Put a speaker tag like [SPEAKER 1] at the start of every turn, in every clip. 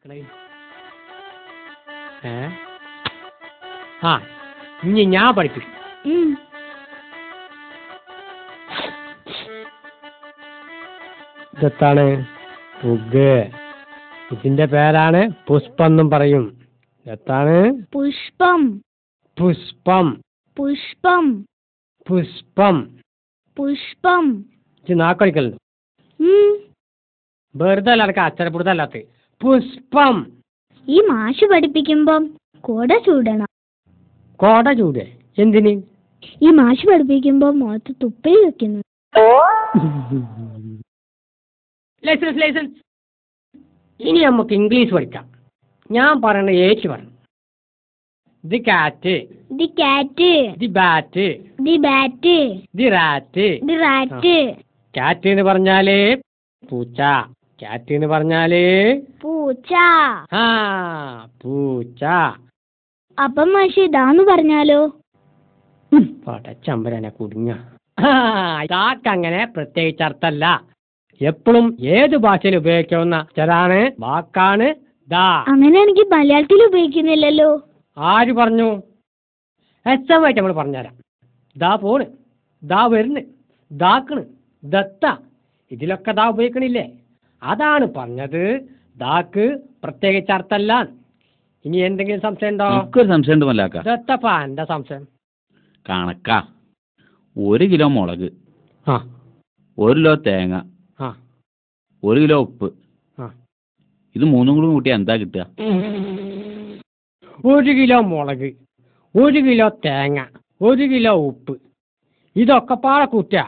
[SPEAKER 1] ആ ഇനി ഞാൻ പഠിപ്പിക്കും. ഇതെത്താണ്? പുഗ്. ഇതിന്റെ പേരാണ് പുഷ്പം എന്നും പറയും. എത്താണ്?
[SPEAKER 2] പുഷ്പം.
[SPEAKER 1] പുഷ്പം.
[SPEAKER 2] പുഷ്പം.
[SPEAKER 1] പുഷ്പം.
[SPEAKER 2] പുഷ്പം.
[SPEAKER 1] നാക്കടിക്കലുണ്ട്. വെറുതെ അല്ല അച്ചടപ്പെടുത്തല്ലാത്ത പുഷ്പം.
[SPEAKER 2] ഈ മാഷ് പഠിപ്പിക്കുമ്പം കോട ചൂടണം.
[SPEAKER 1] കോട ചൂട് എന്തിന്?
[SPEAKER 2] ഈ മാഷ് പഠിപ്പിക്കുമ്പോ മുഖത്ത് തുപ്പി വെക്കുന്നു.
[SPEAKER 1] Licence licence. ഇനി നമുക്ക് ഇംഗ്ലീഷ് പഠിക്കാം. ഞാൻ പറയണ ഏച്ച് പറഞ്ഞു. ദി കാറ്റ്.
[SPEAKER 2] ദി കാറ്റ്.
[SPEAKER 1] The bat.
[SPEAKER 2] The bat.
[SPEAKER 1] The rat.
[SPEAKER 2] The rat.
[SPEAKER 1] കാറ്റ് എന്ന് പറഞ്ഞാല് പൂച്ച. കാറ്റ് എന്ന് പറഞ്ഞാല്
[SPEAKER 2] പൂച്ച.
[SPEAKER 1] ആ പൂച്ച.
[SPEAKER 2] അപ്പം മാഷി ഇതാന്ന് പറഞ്ഞാലോ?
[SPEAKER 1] പടച്ചമ്പരനെ കുടുങ്ങ. കാക്കങ്ങനെ പ്രത്യേകിച്ച് അർത്ഥല്ല. എപ്പോഴും ഏത് ഭാഷയിൽ ഉപയോഗിക്കാവുന്ന ചിലാണ് വാക്കാണ് ദാ.
[SPEAKER 2] അങ്ങനെയാണെങ്കിൽ മലയാളത്തിൽ ഉപയോഗിക്കുന്നില്ലല്ലോ.
[SPEAKER 1] ആര് പറഞ്ഞു? വ്യക്തമായിട്ട് നമ്മൾ പറഞ്ഞുതരാം. ദാ പോണ്, ദാ വരുന്ന്, ദാക്കണ്, ദത്ത, ഇതിലൊക്കെ ദാ ഉപയോഗിക്കണില്ലേ? അതാണ് പറഞ്ഞത് ദാക്ക് പ്രത്യേകിച്ച് അർത്ഥല്ല. ഇനി എന്തെങ്കിലും സംശയം ഉണ്ടോ?
[SPEAKER 3] ഒരു സംശയം ഉണ്ട് മല്ലാക്ക.
[SPEAKER 1] ദത്തപ്പാ എന്താ സംശയം?
[SPEAKER 3] കണക്കാ. 1 കിലോ മുളക്, 1 കിലോ തേങ്ങ, 1 കിലോ ഉപ്പ്, ഇത് 3 കൂടി കൂട്ടിയാ എന്താ കിട്ടുക?
[SPEAKER 1] 1 കിലോ മുളക്, 1 കിലോ തേങ്ങ, 1 കിലോ ഉപ്പ്, ഇതൊക്കെ പാടെ കൂട്ടുക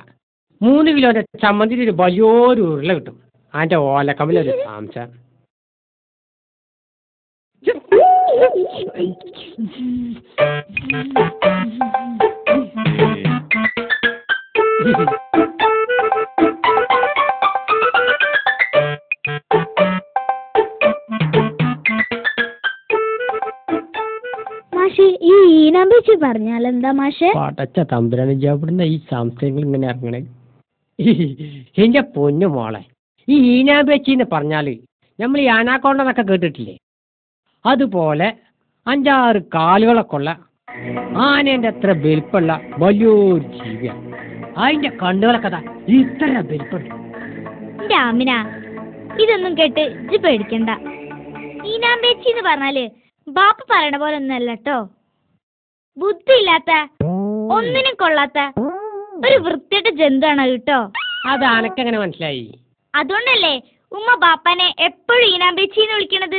[SPEAKER 1] 3 കിലോന്റെ ചമ്മന്തി ഒരു വലിയൊരു ഉരുള കിട്ടും. അതിന്റെ ഓലക്കമ്മിലൊരു സംശയം.
[SPEAKER 2] മാഷെ ഈ ഈനാമ്പേച്ചി പറഞ്ഞാൽ എന്താ മാഷെ?
[SPEAKER 1] പടച്ച തമ്പുരാന് എവിടുന്ന ഈ സംശയങ്ങൾ ഇങ്ങനെ ഇറങ്ങണേ? എന്റെ പൊന്നു മോളെ, ഈ ഈനാമ്പേച്ചിന്ന് പറഞ്ഞാല് നമ്മൾ ഈ ആനാക്കോണ്ടെന്നൊക്കെ കേട്ടിട്ടില്ലേ? അതുപോലെ 5-6 കാലുകളൊക്കെ ഉള്ള ആനേന്റെ അത്ര വലിപ്പമുള്ള വലിയൊരു ജീവിയാണ്. അതിന്റെ കണ്ണുകളൊക്കെ ഇത്ര വലിപ്പമുണ്ട്.
[SPEAKER 2] എന്റെ ആമിന, ഇതൊന്നും കേട്ട് ഇജ്ജ് പേടിക്കണ്ട. ഈനാമ്പേച്ചി എന്ന് പറഞ്ഞാല് ബാപ്പ പറയണ പോലെ ഒന്നല്ല കേട്ടോ. ബുദ്ധി ഇല്ലാത്ത, ഒന്നിനും കൊള്ളാത്ത ഒരു വൃത്തിയുടെ ജന്തുവാണ് കേട്ടോ.
[SPEAKER 1] അത് അനക്കെങ്ങനെ മനസ്സിലായി?
[SPEAKER 2] അതുകൊണ്ടല്ലേ ഉമ്മ ബാപ്പാനെ എപ്പോഴും ഈനാമ്പേച്ചിന്ന് വിളിക്കണത്.